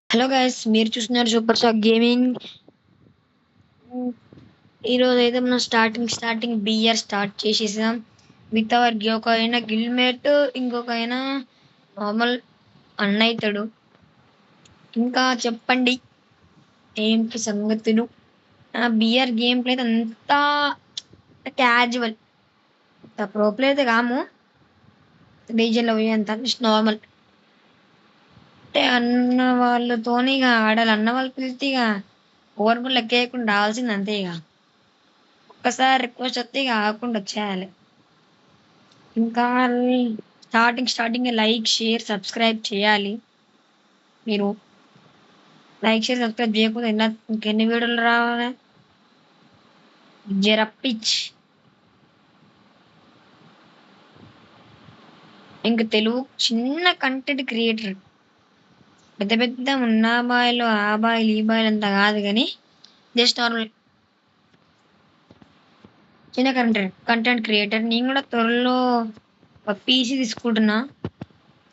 Hello guys, మీరు చూస్తున్నారు super stock gaming. ఈరోజు అయితే మనం స్టార్టింగ్ బియర్ స్టార్ట్ చేసేసాం. విత్ అవర్ ఒక ఆయన గిల్మేట్, ఇంకొక ఆయన నార్మల్ అన్న అవుతాడు. ఇంకా చెప్పండి ఏంటి సంగతులు. బియర్ గేమ్ ప్లే అయితే అంతా క్యాజువల్, అంత ప్రో ప్లే అయితే కాము. డీజేలో అంత నార్మల్ అంటే అన్న వాళ్ళతోని ఇక ఆడాలి. అన్న వాళ్ళు పిలిస్తే ఇక ఓవర్ కూడా లెక్క వేయకుండా రావాల్సింది అంతే. ఇక ఒక్కసారి రిక్వెస్ట్ వస్తే ఇక ఆగకుండా వచ్చేయాలి. ఇంకా స్టార్టింగ్ లైక్ షేర్ సబ్స్క్రైబ్ చేయాలి. మీరు లైక్ షేర్ సబ్స్క్రైబ్ చేయకపోతే ఇంకెన్ని వీడియోలు రావాలి. జరపిచ్ ఇంక తెలుగు చిన్న కంటెంట్ క్రియేటర్. పెద్ద పెద్ద ఉన్న బాయిలు ఆ బాయిలు ఈ బాయిలు అంతా కాదు, కానీ జస్ట్ నార్మల్ చిన్న కంటెంట్ క్రియేటర్. నేను కూడా త్వరలో ఒక పీసీ తీసుకుంటున్నా,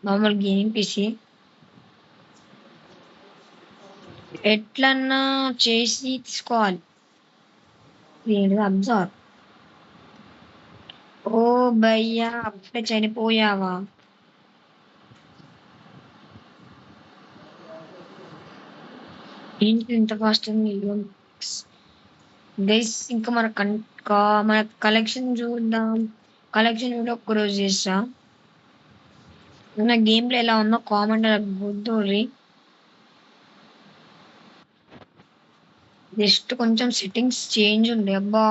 నార్మల్ గేమింగ్ పీసీ. ఎట్లన్నా చేసి తీసుకోవాలి. ఏంటిది అబ్జర్వ్. ఓ భయ్యా, అప్పుడే చనిపోయావా? ఏంటి ఇంత ఫాస్ట్ గైస్? ఇంకా మన కలెక్షన్ చూద్దాం. కలెక్షన్ కూడా ఒక్కరోజు చేస్తా. నా గేమ్ ప్లే ఎలా ఉందో కామెంట్ గుర్తుర్రి. జస్ట్ కొంచెం సెట్టింగ్స్ చేంజ్ ఉంది. అబ్బా,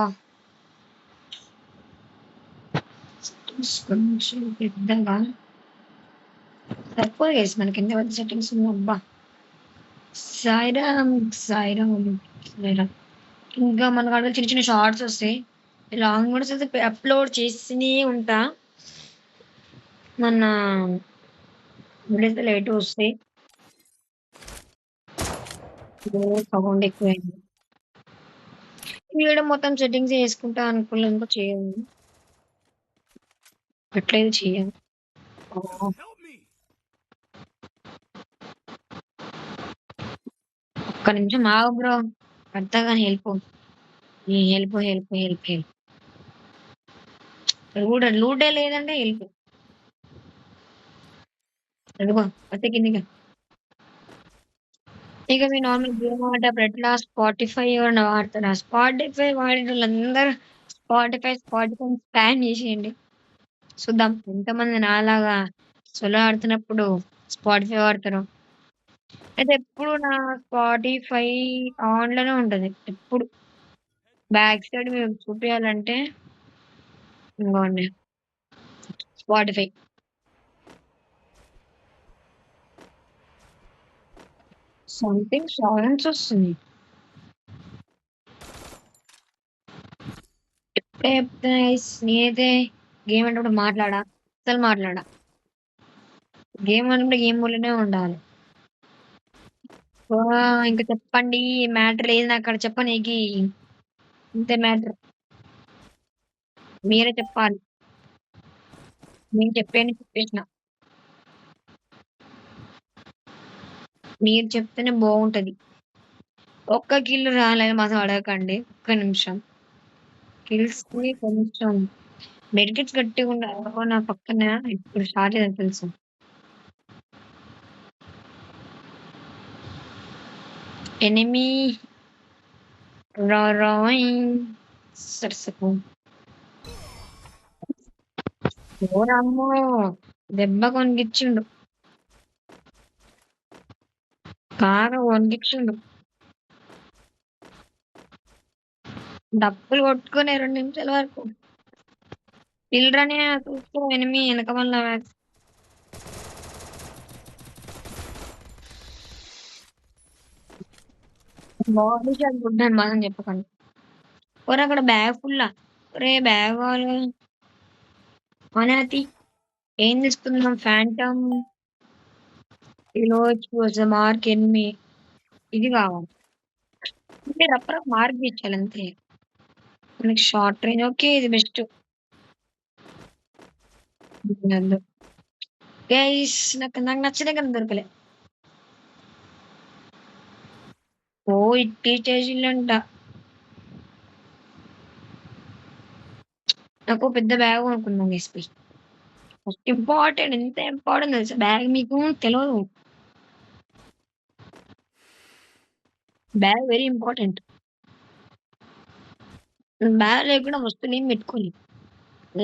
సెట్టింగ్స్ కొంచెం పెద్దగా సరిపోదు గైస్. మనకి ఎంత పెద్ద సెట్టింగ్స్ ఉంది. అబ్బా, సాయిరామ్ సాయిరామ్ సాయిరామ్. ఇంకా మనకు అక్కడ చిన్న చిన్న షార్ట్స్ వస్తాయి. లాంగ్ వీడియోస్ అయితే అప్లోడ్ చేస్తూనే ఉంటా. మన వీడియోస్ లేట్ వస్తాయి. సౌండ్ ఎక్కువైంది. వీడియో మొత్తం సెట్టింగ్స్ వేసుకుంటా అనుకున్నాను, చేయండి. అట్లయితే చేయండి. ఒక్క నిమిషం ఆగు బ్రో, అర్థగాని help help help help help. లూటే లేదంటే హెల్ప్. అదిగో అత్తే కిందిగా. ఇక మీ నార్మల్ గేమ్ ఆడేటప్పుడు ఎట్లా స్పాటిఫై ఎవరైనా వాడతారా? స్పాటిఫై వాడే వాళ్ళందరూ స్పాటిఫై స్పామ్ చేసేయండి. చూద్దాం ఎంతమంది నాలాగా సొలో ఆడుతున్నప్పుడు స్పాటిఫై వాడతారు. అయితే ఎప్పుడు నా స్పాటిఫై ఆన్ లోనే ఉంటది ఎప్పుడు. బ్యాక్ సైడ్ మీరు చూపించాలంటే ఇంకోండి స్పాటిఫై. సంథింగ్ సౌండ్స్ వస్తుంది. ఇప్పుడే చెప్తున్నా guys, నేనైతే గేమ్ అంటే మాట్లాడా, అసలు మాట్లాడా. గేమ్ అంటే గేమ్ వల్లనే ఉండాలి. ఇంకా చెప్పండి. మ్యాటర్ లేదు నాకు అక్కడ చెప్పనీకి. ఇంతే మ్యాటర్. మీరే చెప్పాలి. నేను చెప్పేసిన. మీరు చెప్తేనే బాగుంటది. ఒక్క కిల్ రాలేదు మాత్రం అడగకండి. ఒక్క నిమిషం. కిల్స్ కి కొంచెం మెడికెట్స్ గట్టిగా ఉండాలి. నా పక్కన ఇప్పుడు స్టార్ట్ అయ్యేది తెలుసు. ఎనిమి రాయింగ్ సరసకు. ఓరమ్మో, దెబ్బ కొనికిచ్చిండు. కారు కొనికిచ్చిండు. డప్పులు కొట్టుకునే 2 నిమిషాల వరకు పిల్లరని చూస్తూ ఎనిమి వెనక వల్ల బాడీ షాట్ గుడ్డాను మాత్రం చెప్పకండి. ఒరే అక్కడ బ్యాగ్ ఫుల్లా. ఒరే బ్యాగ్ కావాలి కదా. అనాతి ఏం తీసుకుందాం? ఫ్యాంటమ్ మార్క్ ఎనిమి ఇది కావాలి. అంటే రప్ప మార్క్ ఇచ్చాలి అంతే. మనకి షార్ట్ రేంజ్ ఓకే, ఇది బెస్ట్. గైస్ నాకు నాకు నచ్చిన కానీ దొరకలే. ఓ ఇట్టి చేసిండంట. నాకు పెద్ద బ్యాగ్ కొనుక్కుందాం ఎస్పీ. ఫస్ట్ ఇంపార్టెంట్, ఎంత ఇంపార్టెంట్ తెలుసా బ్యాగ్, మీకు తెలియదు. Bag very important. బ్యాగ్ లేకుండా వస్తువులు ఏం పెట్టుకోవాలి.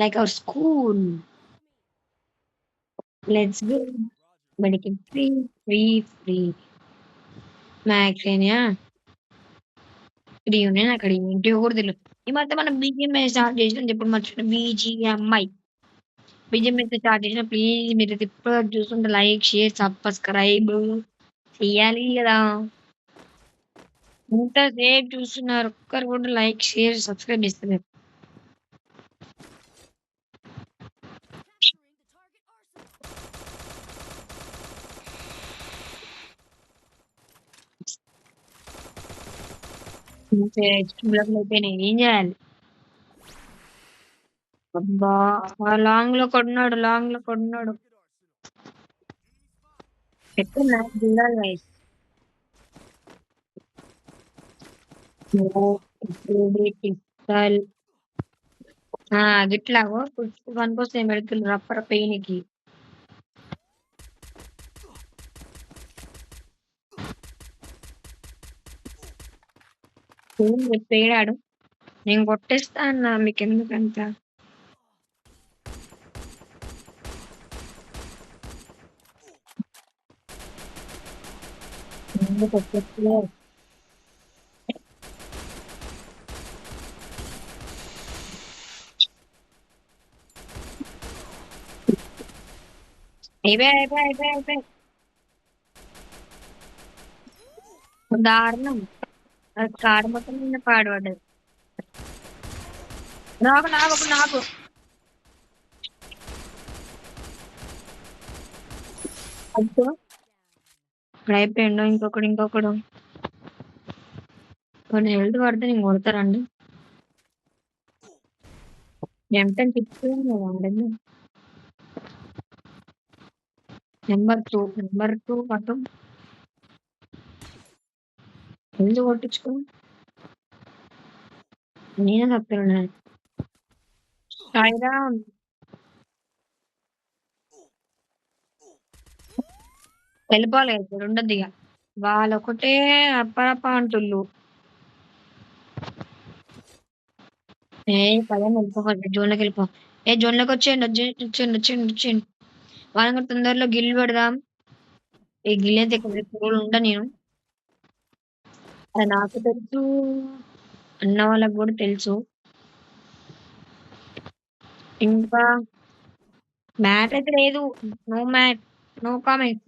Like our school. Let's go. Medical free, free, free. Max అయినా ఫ్రీ ఉన్నాయి, నాకు అక్కడ ఏంటియో కూడా తెలియదు. ఈ మధ్య మనం బీజిఎంఐ స్టార్ట్ చేసినాం, ఎప్పుడు మర్చిపోయిన బీజిఎంఐ. బీజిఎంఐ స్టార్ట్ చేసిన ప్లీజ్ మీరు ఇప్పుడు చూస్తుంటే లైక్, షేర్, సబ్స్క్రైబ్ చెయ్యాలి కదా. ఇంతసేపు చూస్తున్నారు, ఒక్కరు కూడా లైక్, షేర్, సబ్స్క్రైబ్ చేస్తున్నారు. బ్లాక్లు అయిపోయినాయి, ఏం చేయాలి. అబ్బా, లాంగ్ లో కొడున్నాడు, లాంగ్ లో కొడున్నాడు. ఎక్కడ నాకు చూడాలి guys. ఓ, పిస్టల్. గిట్లాగో పనికొస్తే మెడుకులు రప్పర పెయిన్కి. ఏం చెప్పాడు, నేను కొట్టేస్తా అన్నా, మీకు ఎందుకంత. ఎందుకు కొట్టేస్తలే? అయిపోయి దారుణం. అది కారు మొత్తం నిన్న పాడుపడ్డది. నాకు అద్దు. ఇప్పుడు అయిపోయిండు, ఇంకొకడు. కొన్ని హెల్త్ పడితే నేను కొడతారండి. M10 చిప్స్ వాడండి. నెంబర్ 2 అటు హెల్త్ కొట్టించుకో. నేనే తప్పిన్నాను. సాయిరామ్, వెళ్ళిపోవాలి కదా, ఇప్పుడు ఉండద్దు ఇక. వాళ్ళు ఒకటే అప్పరప్ప అంటుళ్ళు. ఏ పదని వెళ్ళిపోవాలి, జోన్లోకి వెళ్ళిపో. జోన్లోకి వచ్చేయండి. వాళ్ళని కూడా తొందరలో గిల్లు పెడదాం. ఈ గిల్ అయితే ఇక్కడ ఉంటా నేను. అది నాకు తెలుసు, అన్న వాళ్ళకి కూడా తెలుసు. ఇంకా మ్యాట్ అయితే లేదు. నో మ్యాట్, నో కామెంట్.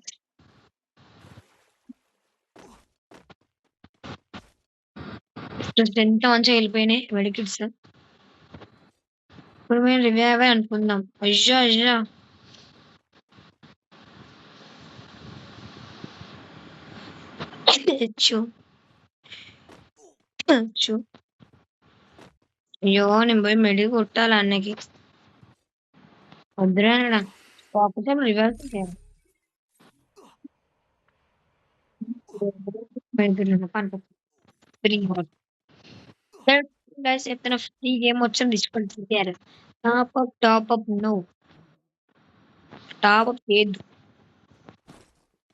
ఎంత మంచిగా వెళ్ళిపోయినాయి మెడికిట్స్. ఇప్పుడు మేము రివైవ్ అనుకుందాం. అయ్యా చ్చు. చ్చు. అయ్యో, నేను పోయి మెడి కొట్టాలి అన్నకి. వద్దురా కాకపోతే రివర్స్ గైస్ చెప్తున్న ఫ్రీ గేమ్ వచ్చి తీసుకోండి. Top up no, top up లేదు.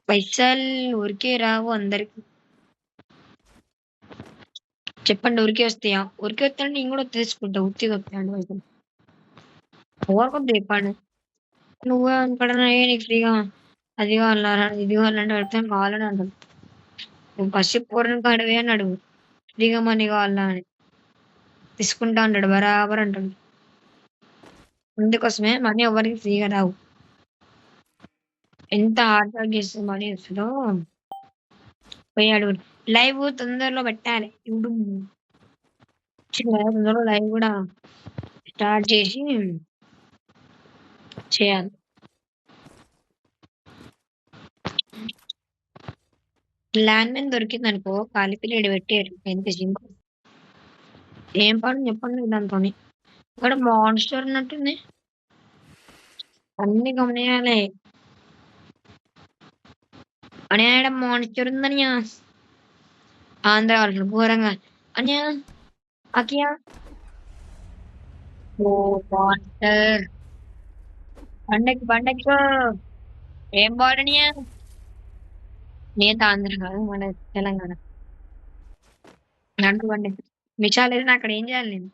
పైసలు ఊరికే రావు అందరికి. చెప్పండి, ఊరికే వస్తాయా? ఊరికే వస్తాయంటే నేను కూడా తీసుకుంటా, ఉత్తిగా వస్తాయండి పైసలు. ఎవరికొద్దు చెప్పండి. నువ్వే అనుకోవడం నీకు ఫ్రీగా అది కావాలరా, ఇది కావాలంటే అర్థం కావాలని అంటాడు. నువ్వు ఫస్ట్ పూర్ణ కాడవే అని అడుగు, ఫ్రీగా మనీ కావాలా అని. తీసుకుంటా అంటాడు, బరాబర్ అంటాడు. అందుకోసమే మనీ ఎవరికి ఫ్రీగా రావు. ఎంత హార్డ్ వర్క్ చేస్తే మనీ వస్తుందో పోయి అడుగు. లైవ్ తొందరలో పెట్టాలి యూట్యూబ్. తొందరలో లైవ్ కూడా స్టార్ట్ చేసి చేయాలి. ల్యాండ్ మైన్ దొరికింది అనుకో, కాలిపిల్లి పెట్టారు ఎంత సింకు. ఏం పని చెప్పండి దాంతో. ఇక్కడ మాన్స్టర్ ఉన్నట్టుంది, అన్ని గమనియాలి. అని మాన్స్టర్ ఉందని ఆంధ్ర వాళ్ళు ఘోరంగా అన్య అకియా ఓ వాటర్ బండెక్కు ఏం బాడనియా నేత ఆంధ్ర కాదు మన తెలంగాణ నడుపు బండి విశాల్ అయితే అక్కడ ఏం చేయాలి నేను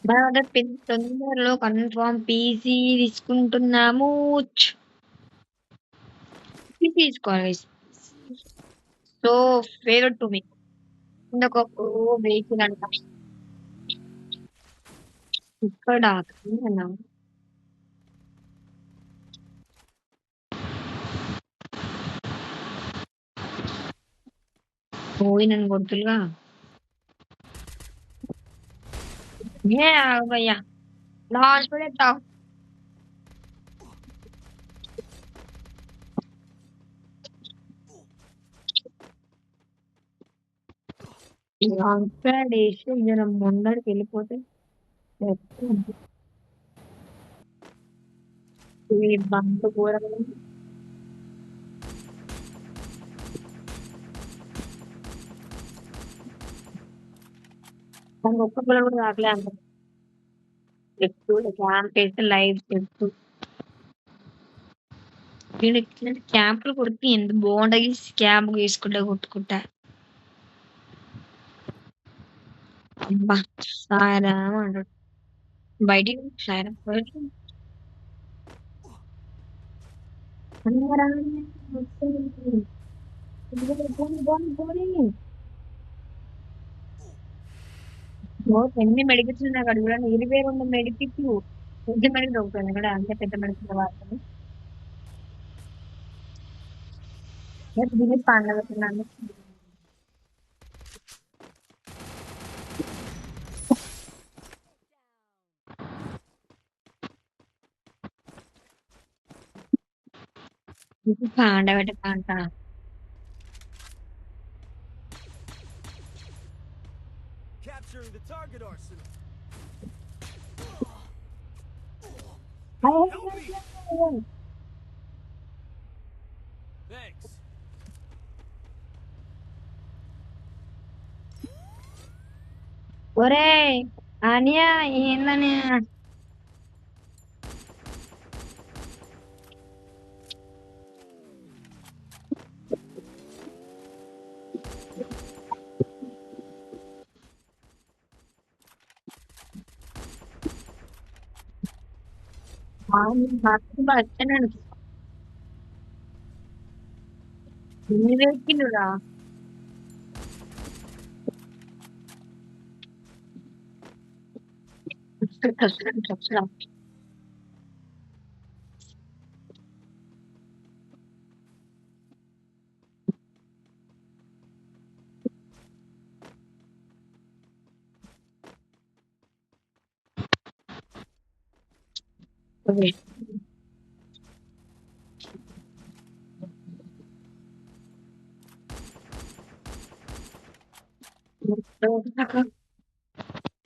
బాగా తొందరలో కన్ఫర్మ్ పీసీ తీసుకుంటున్నాము పీసీ తీసుకోవాలి సో ఫేవరెట్ టు మీ ఇంకొక వెహికల్ అంట ఇక్కడ కన్నా పోయి నన్ను కొడుతులుగా ఏ భయ్యా లాస్ట్ పడేస్తావు లాంగ్ ప్యాడ్ వేసి జనం ముందరికి వెళ్ళిపోతే ఈ బంక్ ఘోరంగా దానికి ఒక్క పిల్లలు కూడా రాకలే అంట ఎక్కువ క్యాంప్ వేస్తే లైవ్ చెప్తూ వీడు క్యాంపులు కొడితే ఎంత బాగుంటాయి క్యాంప్ వేసుకుంటా కొట్టుకుంటా అబ్బా సాయరామ్ అంటాడు బయటికి సాయరామ్ బయటికి ఎన్ని మెడికల్స్ ఉన్నాయి అక్కడ చూడండి 22 మెడికిట్లు పెద్ద మెడికల్ ఒకటి కూడా అంతే పెద్ద మెడికల్ వాడుతుంది దీన్ని పండుగ పాండబెట్ట పంట Capturing the target arsenal. Thanks. ఒరే అనియా ఏందని వచ్చాను ఎక్కిండురా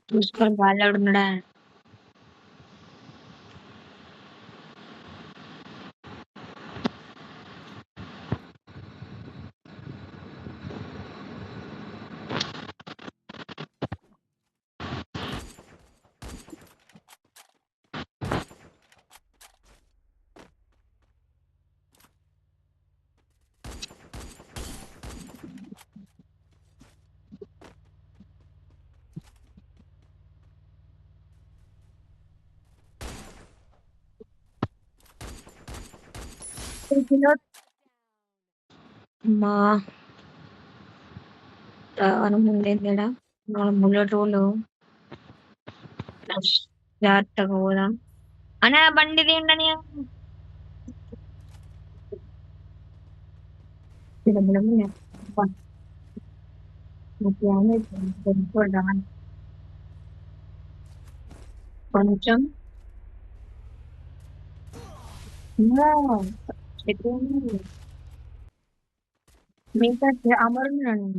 చూసుకొని వాళ్ళు ఎవడున్నాడా మా ముందేందా బుల్లెట్ రోడ్లు జాగ్రత్తగా పోదాం అనే బండి తీయండి కొంచెం మిగతా అమరున్నాను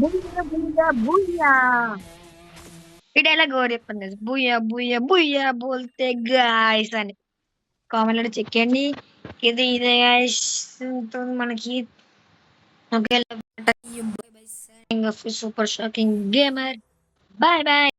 బూయా బూయా బూయా ఈ డైలాగ్ ఎవరు చెప్పండి guys? బూయా బూయా బూయా బోల్తే గాయస్ అని కామెంట్ లో చెక్ చేయండి. ఇదే guys మనకి super shocking gamer. Bye bye.